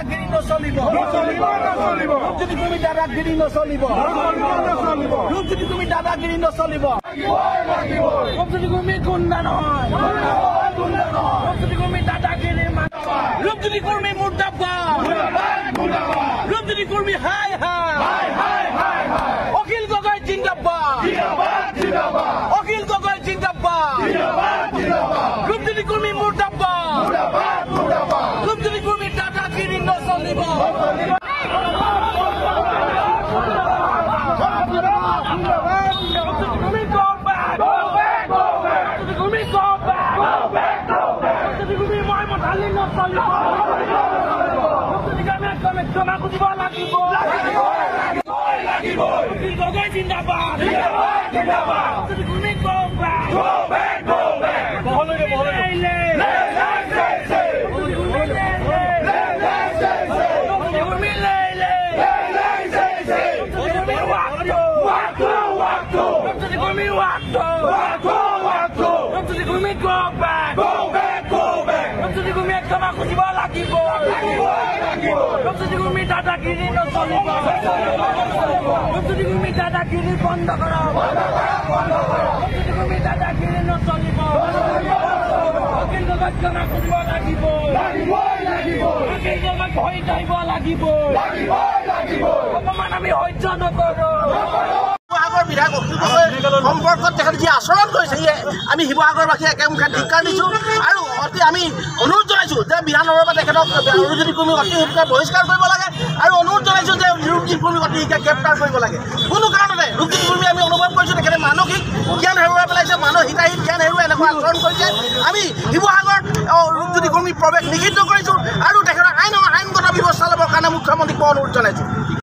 দাদাগিৰি নচলিব যদি তুমি দাদাগিৰি নচলিব যদি তুমি দাদাগিৰি নচলিব যদি তুমি গুণ্ডা নহয় যদি তুমি দাদাগিৰি যদি কৰ্মী মুৰ্দাবাদ যদি কৰ্মী হাই হাই অখিল গগৈ জিন্দাবাদ অখিল গগৈ জিন্দাবাদ যদি কৰ্মী মুৰ্দাবাদ যদি কৰ্মী দাদাগিৰি নচলিব দাদাগিৰি নচলিব যদি তুমি দাদাগিৰি বন্ধ কৰা যদি তুমি দাদাগিৰি নচলিব অখিল গগৈক জমা কৰিব লাগিব অখিল গগৈক ভয় দিব লাগিব অকমান আমি সহ্য নকৰো শিৱসাগৰ বিধায়ক অখিল গগৈৰ সম্পৰ্কত তেখেতে যি আচৰণ কৰিছে আমি শিৱসাগৰবাসী একেমুখে ধিক্কাৰ দিছোঁ আৰু অতি আমি অনুৰোধ জনাইছোঁ যে বিধানৰ পৰা তেখেতক ৰূপজ্যোতি কুৰ্মীক অতি শীঘ্ৰে বহিষ্কাৰ কৰিব লাগে আৰু অনুৰোধ জনাইছোঁ যে ৰূপজ্যোতি কুৰ্মীক অতি শীঘ্ৰে গ্ৰেপ্তাৰ কৰিব লাগে কোনো কাৰণতে ৰূপজ্যোতি কুৰ্মী আমি অনুভৱ কৰিছোঁ তেখেতে মানসিক জ্ঞান হেৰুৱাই পেলাইছে হিতাহিত জ্ঞান হেৰুৱাই এনেকুৱা আচৰণ কৰিছে আমি শিৱসাগৰত ৰূপজ্যোতি কুৰ্মীৰ প্ৰৱেশ নিষিদ্ধ কৰিছোঁ আৰু তেখেতৰ আইনগত ব্যৱস্থা ল'বৰ কাৰণে মুখ্যমন্ত্ৰীক অনুৰোধ জনাইছোঁ।